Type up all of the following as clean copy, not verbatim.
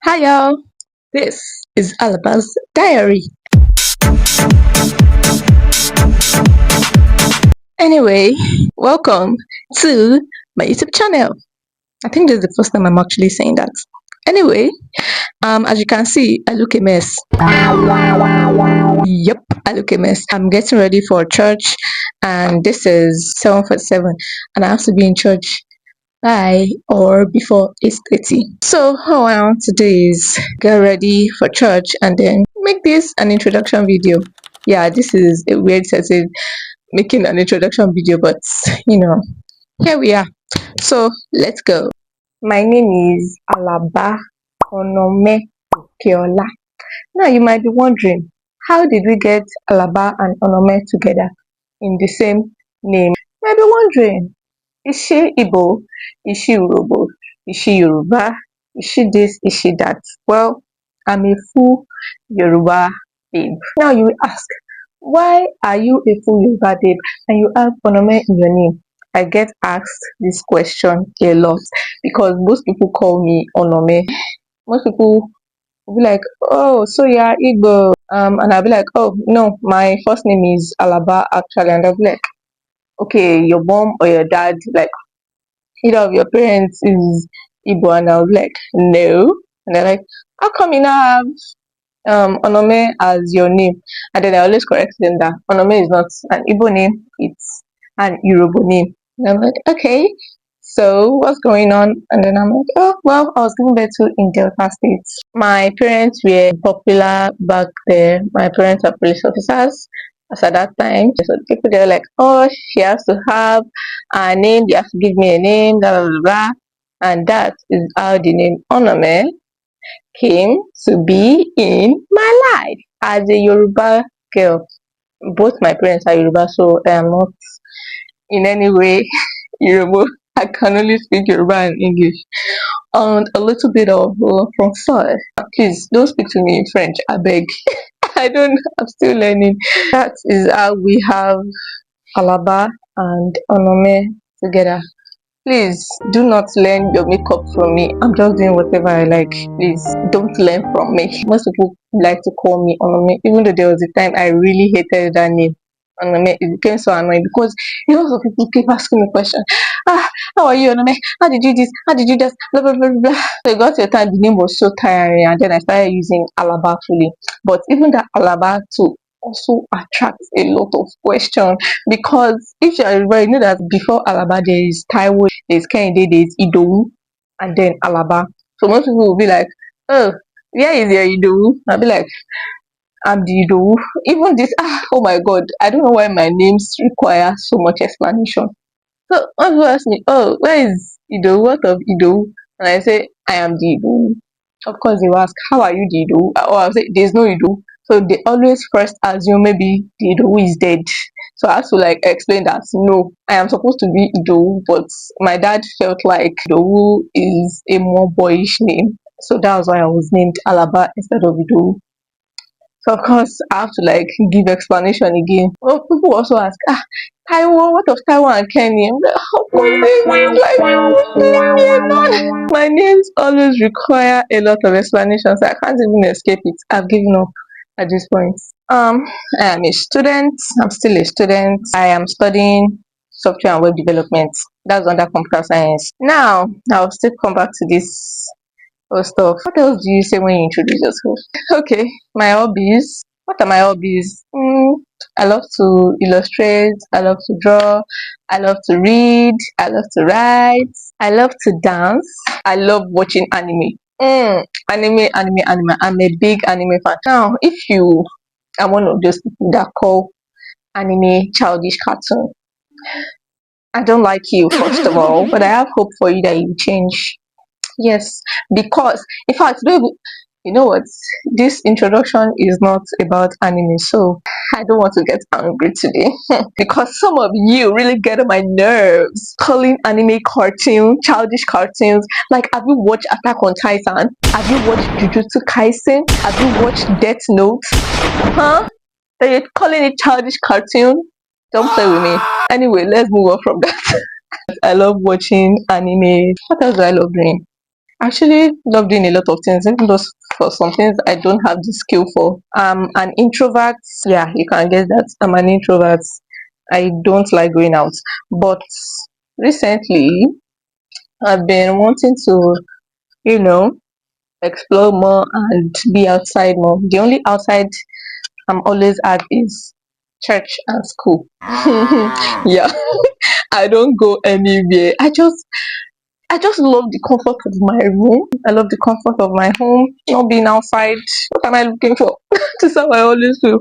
Hi y'all, this is Alaba's diary. Anyway, welcome to my YouTube channel. I think this is the first time I'm actually saying that. Anyway, as you can see, I look a mess. Yep, I look a mess. I'm getting ready for church, and this is 7:47, and I have to be in church by or before 8:30. So how I want to do is get ready for church and then make this an introduction video. Yeah, this is a weird setting, making an introduction video, but here we are. So let's go. My name is Alaba Onome Keola. Now you might be wondering, how did we get Alaba and Onome together in the same name? You might be wondering, is she Igbo? Is she Urobo? Is she Yoruba? Is she this? Is she that? Well, I'm a full Yoruba babe. Now you will ask, why are you a full Yoruba babe and you have Onome in your name? I get asked this question a lot because most people call me Onome. Most people will be like, oh, so you're Igbo. And I'll be like, oh, no, my first name is Alaba actually. And I'll be like, okay, your mom or your dad, like, either of your parents is Igbo, and I was like, no. And they're like, how come you now have Onome as your name? And then I always correct them that Onome is not an Igbo name, it's an Yoruba name. And I'm like, okay, so what's going on? And then I'm like, oh, well, I was given birth to in Delta State. My parents were popular back there. My parents are police officers. As at that time, so people they were like, oh, she has to have a name, you have to give me a name, blah blah blah, blah. And that is how the name Onome came to be in my life as a Yoruba girl. Both my parents are Yoruba, so I am not in any way Yoruba. I can only speak Yoruba and English and a little bit of Francais. Please don't speak to me in French, I beg. I don't. I'm still learning. That is how we have Alaba and Onome together. Please do not learn your makeup from me. I'm just doing whatever I like. Please don't learn from me. Most people like to call me Onome, even though there was a time I really hated that name. Onome, it became so annoying because a lot of people keep asking me questions. Ah, how are you, Onome? How did you this? How did you that? Blah blah blah blah. So it got to a time the name was so tiring, and then I started using Alaba fully. But even that Alaba too also attracts a lot of questions because if you're Yoruba, you know that before Alaba there is Taiwo, there's Kehinde, there's Idowu, and then Alaba. So most people will be like, oh, where is your Idowu? I'll be like, I'm the Idowu. Even this, oh my god, I don't know why my names require so much explanation. So when people ask me, oh, where is Idowu? What of Idowu? And I say, I am the Idowu. Of course, they will ask, how are you the Idowu? Or I'll say, there's no Idowu. So they always first assume maybe the Idowu is dead. So I have to like explain that no, I am supposed to be Idowu, but my dad felt like Idowu is a more boyish name. So that was why I was named Alaba instead of Idowu. So of course I have to like give explanation again. Well, people also ask, Taiwo, what of Taiwo and Kenny? I'm like, how come my names always require a lot of explanations. I can't even escape it. I've given up at this point. I am a student. I'm still a student. I am studying software and web development. That's under computer science. Now, I'll still come back to this stuff. What else do you say when you introduce yourself? Okay, my hobbies. What are my hobbies? I love to illustrate. I love to draw. I love to read. I love to write. I love to dance. I love watching anime. Anime. I'm a big anime fan. Now, if you are one of those people that call anime childish cartoon, I don't like you, first of all, but I have hope for you that you change. Yes, because in fact, you know what? This introduction is not about anime, so I don't want to get angry today because some of you really get on my nerves calling anime cartoon childish cartoons. Like, have you watched Attack on Titan? Have you watched Jujutsu Kaisen? Have you watched Death Note? Huh? That you're calling it childish cartoon? Don't play with me. Anyway, let's move on from that. I love watching anime. What else do I love doing? actually love doing a lot of things, even though for some things I don't have the skill for. I'm an introvert. Yeah, you can guess that. I'm an introvert. I don't like going out. But recently, I've been wanting to, you know, explore more and be outside more. The only outside I'm always at is church and school. Yeah, I don't go anywhere. I just love the comfort of my room. I love the comfort of my home, not being outside. What am I looking for? This is how I always feel.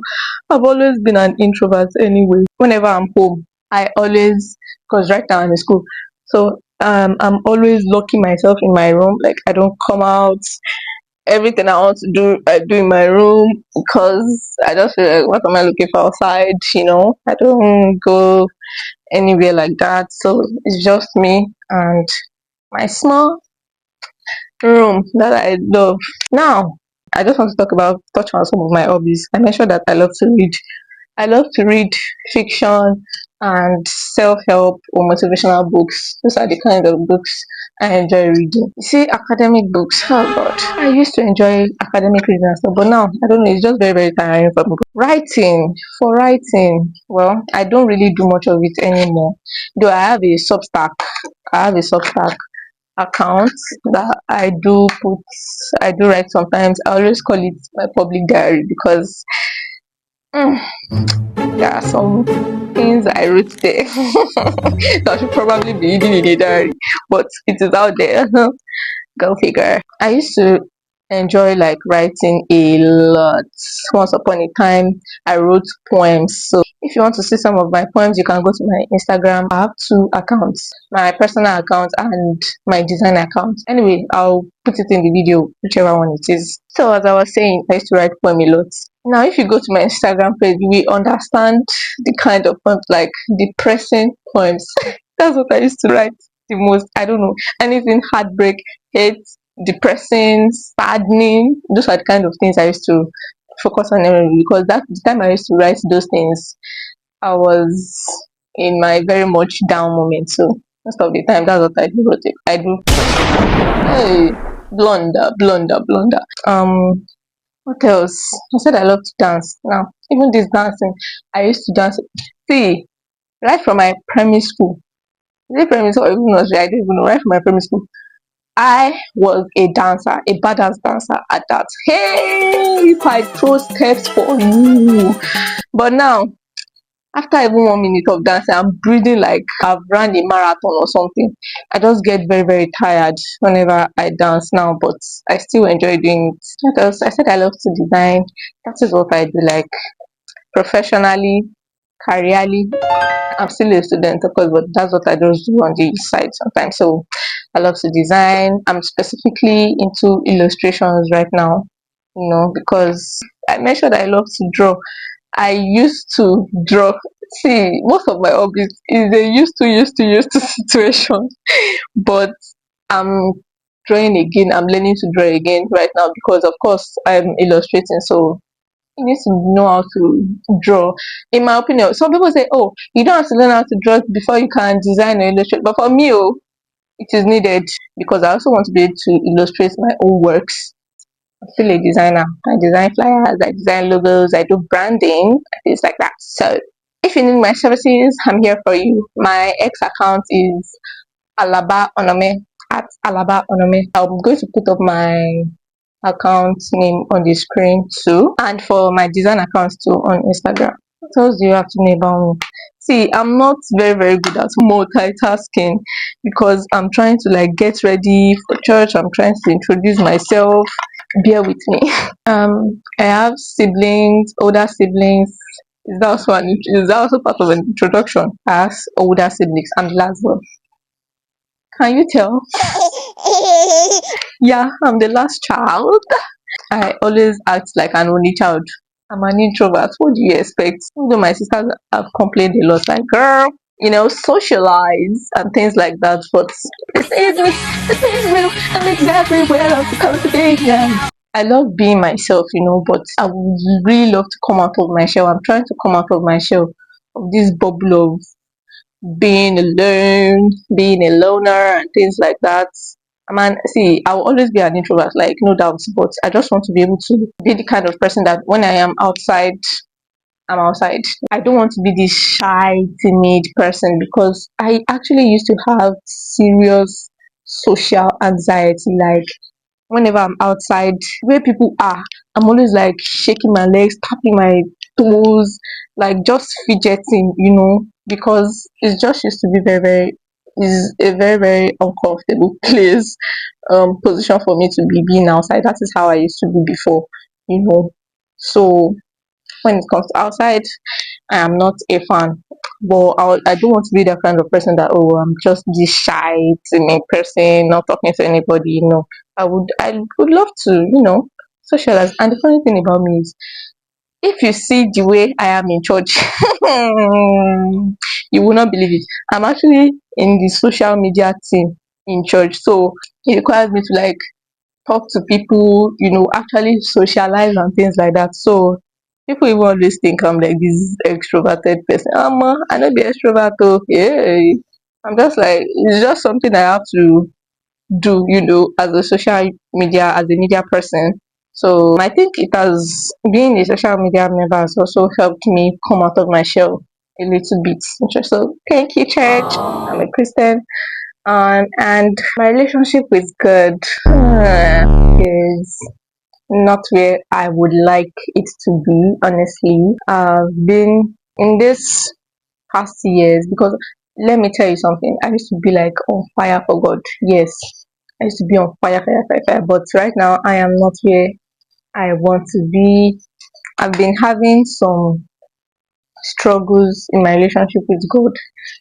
I've always been an introvert anyway. Whenever I'm home, I always, because right now I'm in school, so I'm always locking myself in my room. Like I don't come out. Everything I want to do, I do in my room because I just feel like, what am I looking for outside? I don't go anywhere like that. So it's just me and my small room that I love. Now, I just want to touch on some of my hobbies. I mentioned that I love to read. I love to read fiction and self-help or motivational books. Those are the kind of books I enjoy reading. You see, academic books, oh god. I used to enjoy academic reading and stuff, but now I don't know, it's just very, very tiring for me. Writing, for writing, well, I don't really do much of it anymore. Though I have a Substack account that I do write sometimes. I always call it my public diary because mm, there are some things I wrote there that I should probably be hidden in a diary, but it is out there. Go figure. I used to enjoy like writing a lot. Once upon a time, I wrote poems. So if you want to see some of my poems, you can go to my Instagram. I have two accounts, my personal account and my design account. Anyway, I'll put it in the video, whichever one it is. So as I was saying, I used to write poem a lot. Now, if you go to my Instagram page, you will understand the kind of poems, like depressing poems. That's what I used to write the most. I don't know, anything heartbreak, hate, depressing, saddening. Those are the kind of things I used to focus on because that the time I used to write those things, I was in my very much down moment. So most of the time, that's what I do. I do. Hey, blunder, blunder, blunder. What else? I said I love to dance. Now, even this dancing, I used to dance. See, right from my primary school. Is it primary school or even nursery? I don't even know. Right from my primary school, I was a dancer, a badass dancer at that. Hey, if I throw steps for you. But now, after even 1 minute of dancing, I'm breathing like I've run a marathon or something. I just get very, very tired whenever I dance now, but I still enjoy doing it. What else? I said I love to design. That is what I do, like professionally, careerly. I'm still a student, of course, but that's what I just do on the side sometimes. So I love to design. I'm specifically into illustrations right now, because I mentioned I love to draw. I used to draw. See, most of my hobbies is a used to situation, but I'm drawing again. I'm learning to draw again right now because, of course, I'm illustrating. So you need to know how to draw. In my opinion, some people say, "Oh, you don't have to learn how to draw before you can design or illustrate." But for me, oh, it is needed because I also want to be able to illustrate my own works. I'm still a designer. I design flyers, I design logos, I do branding, things like that. So if you need my services, I'm here for you. My X account is Alaba Onome at Alaba Onome. I'm going to put up my account name on the screen too, and for my design accounts too on Instagram. What else do you have to know about me? See, I'm not very, very good at multitasking because I'm trying to like get ready for church. I'm trying to introduce myself. Bear with me. I have siblings, older siblings. Is that also part of an introduction? I have older siblings. I'm the last one. Can you tell? Yeah, I'm the last child. I always act like an only child. I'm an introvert. What do you expect? Although my sisters have complained a lot, like, girl, socialize and things like that. But this is real. I'm exactly where I'm supposed to be. Yeah. I love being myself, but I would really love to come out of my shell. I'm trying to come out of my shell of this bubble of being alone, being a loner, and things like that. Man, see, I will always be an introvert, like no doubt, but I just want to be able to be the kind of person that when I am outside, I'm outside. I don't want to be this shy, timid person because I actually used to have serious social anxiety. Like whenever I'm outside, where people are, I'm always like shaking my legs, tapping my toes, like just fidgeting, because it's just used to be is a very uncomfortable place, position for me to be being outside. That is how I used to be before, you know. So when it comes to outside, I am not a fan. But I don't want to be the kind of person that, oh, I'm just this shy, timid person, not talking to anybody. I would love to, socialize. And the funny thing about me is, if you see the way I am in church, you will not believe it. I'm actually in the social media team in church, so it requires me to like talk to people, actually socialize and things like that. So people even always think I'm like this extroverted person. I know the extrovert though. Yeah. I'm just like it's just something I have to do, as a social media, as a media person. So I think it has being a social media member has also helped me come out of my shell a little bit. So thank you, church. I'm a Christian, and my relationship with God is not where I would like it to be, honestly. I've been in this past years because let me tell you something. I used to be like on fire for God. Yes, I used to be on fire, fire, fire, fire. But right now, I am not where I want to be. I've been having some struggles in my relationship with God.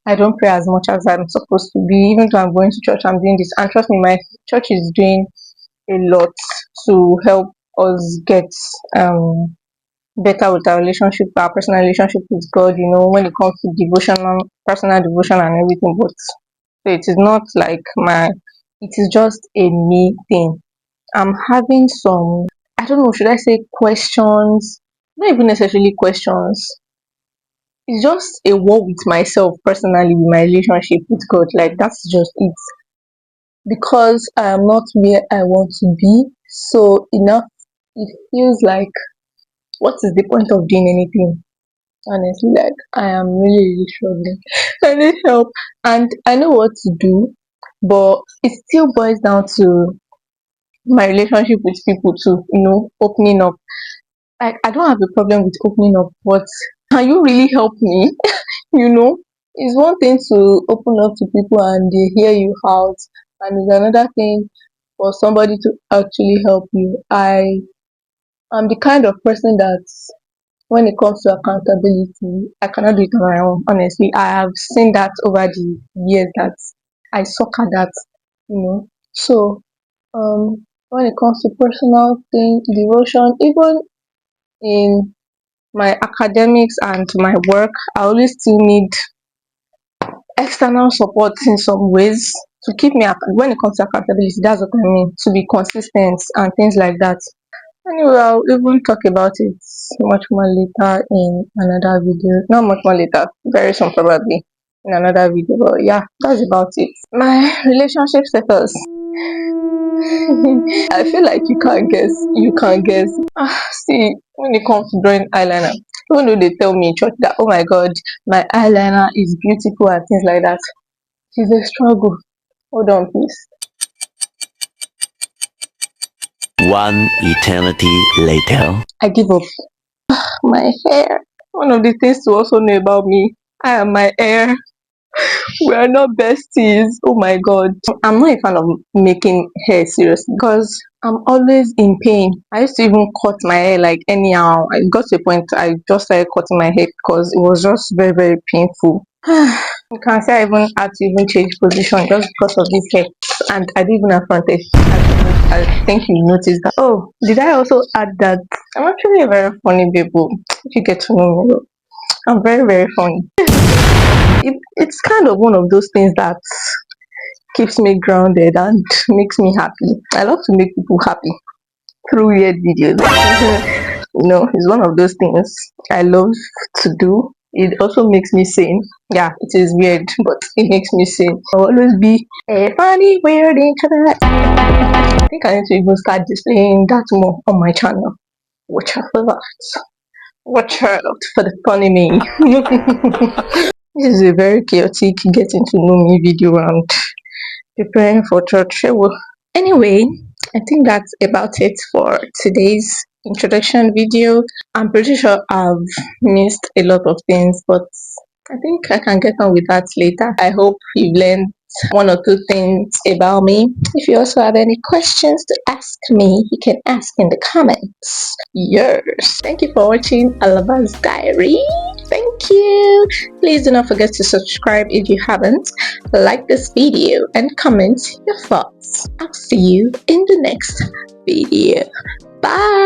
I don't pray as much as I'm supposed to be. Even though I'm going to church, I'm doing this. And trust me, my church is doing a lot to help us get better with our relationship, our personal relationship with God, when it comes to devotional, personal devotion and everything. But so it is not like it is just a me thing. I'm having some, I don't know, should I say questions? Not even necessarily questions. It's just a war with myself personally, with my relationship with God. Like that's just it. Because I am not where I want to be. So enough, it feels like what is the point of doing anything? Honestly, like I am really, really struggling. I need help, and I know what to do, but it still boils down to my relationship with people too. Opening up. Like I don't have a problem with opening up, but can you really help me? you know, it's one thing to open up to people and they hear you out, and it's another thing for somebody to actually help you. I am the kind of person that when it comes to accountability, I cannot do it on my own. Honestly, I have seen that over the years that I suck at that, So, when it comes to personal thing, devotion, even in my academics and my work, I always still need external support in some ways to keep me when it comes to accountability. That's what I mean, to be consistent and things like that. Anyway, I'll even talk about it much more later in another video. Not much more later, very soon probably in another video. But yeah, that's about it. My relationship status. I feel like you can't guess. You can't guess. See, when it comes to drawing eyeliner, even though they tell me in church that, oh my god, my eyeliner is beautiful and things like that, it's a struggle. Hold on, please. One eternity later. I give up. My hair. One of the things to also know about me, I am my hair. We are not besties. Oh my god. I'm not a fan of making hair seriously because I'm always in pain. I used to even cut my hair like anyhow. I got to a point I just started cutting my hair because it was just very, very painful. You can say I even had to even change position just because of this hair. And I didn't even have frontage. I think you noticed that. Oh, did I also add that I'm actually a very funny people. If you get to know me, I'm very, very funny. It's kind of one of those things that keeps me grounded and makes me happy. I love to make people happy through weird videos. It's one of those things I love to do. It also makes me sing. Yeah, it is weird, but it makes me sing. I'll always be a funny, weird, internet. I think I need to even start displaying that more on my channel. Watch out for that. Watch out for the funny me. This is a very chaotic getting to know me video and preparing for church. Well, anyway, I think that's about it for today's introduction video. I'm pretty sure I've missed a lot of things, but I think I can get on with that later. I hope you've learned one or two things about me. If you also have any questions to ask me, you can ask in the comments. Yes. Thank you for watching Alaba's Diary. Thank you. Please do not forget to subscribe if you haven't, like this video, and comment your thoughts. I'll see you in the next video. Bye.